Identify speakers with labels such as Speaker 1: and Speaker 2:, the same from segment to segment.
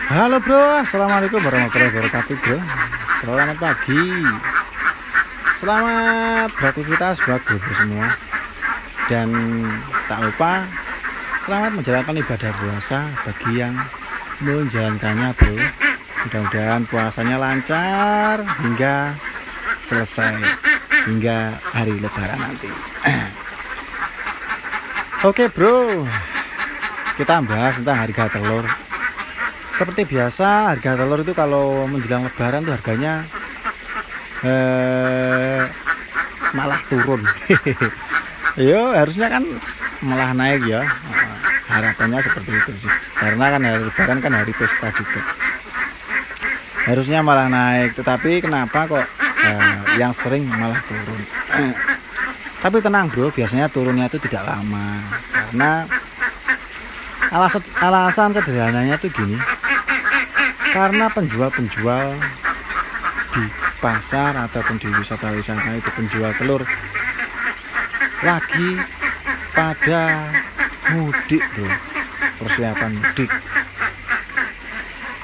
Speaker 1: Halo bro, assalamualaikum warahmatullahi wabarakatuh bro. Selamat pagi, selamat beraktivitas buat bro semua. Dan tak lupa selamat menjalankan ibadah puasa bagi yang menjalankannya bro. Mudah-mudahan puasanya lancar hingga selesai, hingga hari lebaran nanti. Oke bro, kita bahas tentang harga telur. Seperti biasa, harga telur itu kalau menjelang lebaran tuh harganya malah turun. Yo, harusnya kan malah naik ya. Harapannya seperti itu sih. Karena kan hari lebaran kan hari pesta juga. Harusnya malah naik, tetapi kenapa kok yang sering malah turun? Tapi tenang bro, biasanya turunnya itu tidak lama. Karena alasan sederhananya tuh gini. Karena penjual-penjual di pasar ataupun di wisata-wisata itu penjual telur lagi pada mudik bro, persiapan mudik.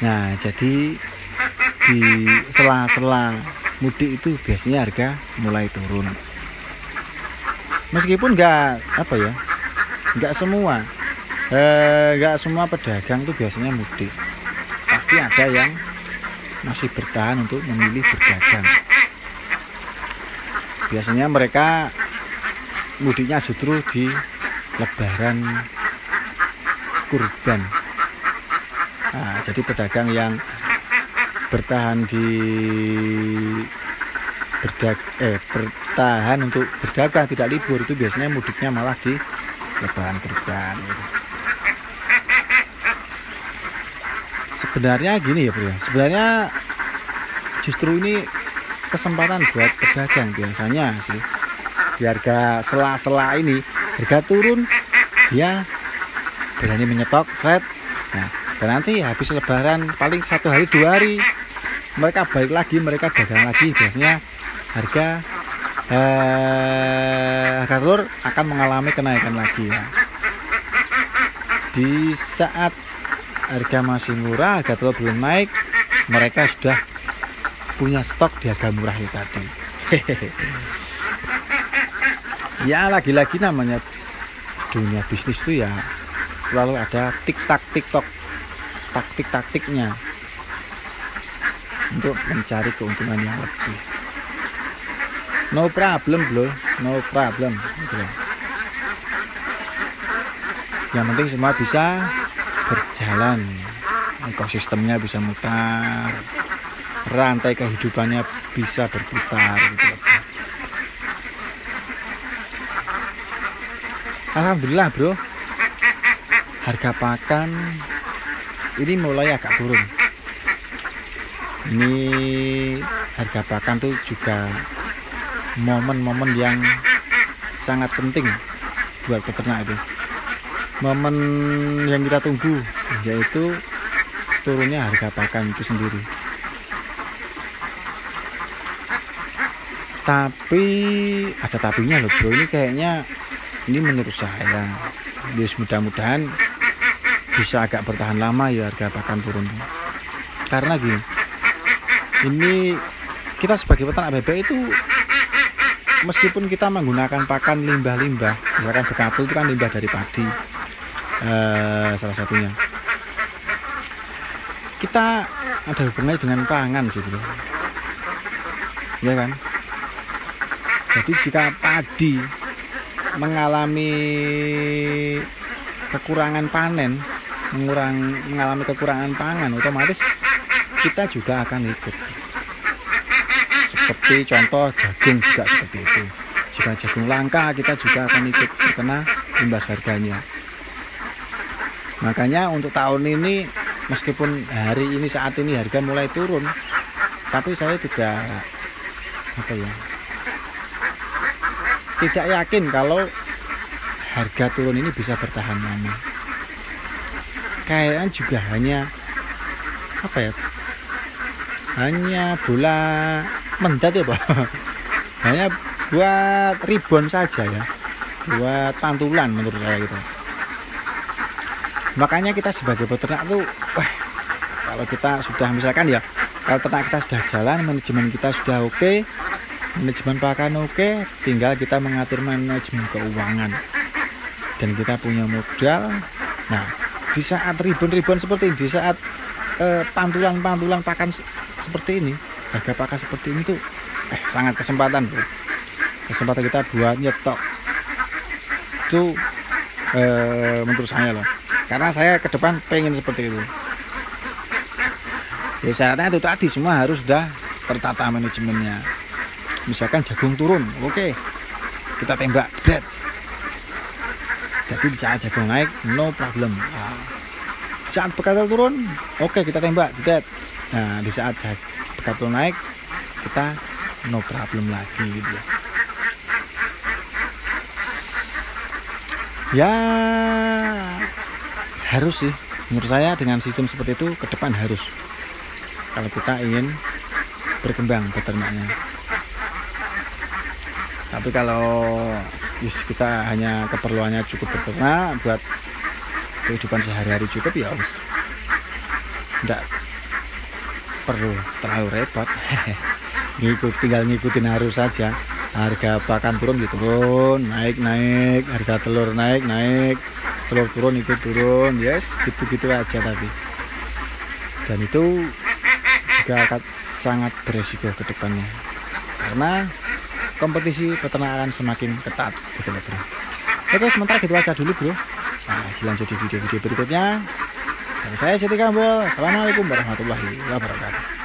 Speaker 1: Nah jadi di sela-sela mudik itu biasanya harga mulai turun. Meskipun nggak semua pedagang tuh biasanya mudik. Pasti ada yang masih bertahan untuk memilih berdagang. Biasanya mereka mudiknya justru di lebaran kurban. Nah, jadi pedagang yang bertahan bertahan untuk berdagang tidak libur itu biasanya mudiknya malah di lebaran kurban gitu. Sebenarnya gini ya bro, sebenarnya justru ini kesempatan buat pedagang biasanya sih. Di harga sela-sela ini harga turun, dia berani menyetok seret. Nah, dan nanti habis lebaran paling 1 hari 2 hari mereka balik lagi, mereka dagang lagi. Biasanya harga telur akan mengalami kenaikan lagi ya. Di saat harga masih murah, harga telur belum naik, mereka sudah punya stok di harga murah itu tadi. Ya lagi-lagi namanya dunia bisnis itu ya selalu ada tiktok taktik-taktiknya untuk mencari keuntungan yang lebih. No problem bro, no problem gitu. Yang penting semua bisa berjalan, ekosistemnya bisa mutar, rantai kehidupannya bisa berputar gitu. Alhamdulillah bro, harga pakan ini mulai agak turun. Ini harga pakan tuh juga momen-momen yang sangat penting buat peternak itu. Momen yang kita tunggu yaitu turunnya harga pakan itu sendiri. Tapi ada tapinya loh bro, ini kayaknya ini menurut saya yes, mudah-mudahan bisa agak bertahan lama ya harga pakan turun. Karena gini, ini kita sebagai peternak bebek itu meskipun kita menggunakan pakan limbah-limbah, misalkan bekatu itu kan limbah dari padi, salah satunya, kita ada hubungannya dengan pangan sih bro, ya kan. Jadi jika padi mengalami kekurangan panen, mengalami kekurangan pangan, otomatis kita juga akan ikut. Seperti contoh jagung juga seperti itu. Jika jagung langka, kita juga akan ikut terkena imbas harganya. Makanya untuk tahun ini meskipun hari ini saat ini harga mulai turun, tapi saya tidak yakin kalau harga turun ini bisa bertahan lama. Kayaknya juga hanya bola mendat ya Pak. Hanya buat ribon saja ya, buat pantulan menurut saya gitu. Makanya kita sebagai peternak tuh Kalau kita sudah misalkan ya, kalau ternak kita sudah jalan, manajemen kita sudah oke, manajemen pakan oke, tinggal kita mengatur manajemen keuangan dan kita punya modal. Nah, di saat ribuan seperti ini, di saat pantulan pakan seperti ini, harga pakan seperti ini tuh sangat kesempatan bro. Kesempatan kita buat nyetok itu menurut saya loh, karena saya ke depan pengen seperti itu. Ya syaratnya itu tadi, semua harus sudah tertata manajemennya. Misalkan jagung turun, oke, kita tembak jebret. Jadi di saat jagung naik, no problem. Nah, saat bekantan turun, oke, kita tembak jebret. Nah, di saat bekantan naik, kita no problem lagi gitu ya. Ya harus sih, menurut saya dengan sistem seperti itu ke depan harus, kalau kita ingin berkembang peternaknya. Tapi kalau kita hanya keperluannya cukup beternak buat kehidupan sehari-hari cukup, ya wis, enggak perlu terlalu repot. Tinggal ngikutin arus saja. Harga pakan turun gitu turun, naik, harga telur naik, telur turun ikut turun, yes, gitu aja. Tapi dan itu juga akan sangat beresiko ke depannya, karena kompetisi peternakan semakin ketat gitu loh bro. Oke, sementara gitu aja dulu bro. Nah, dilanjut di video-video berikutnya. Dan saya Siti Kambol. Assalamualaikum warahmatullahi wabarakatuh.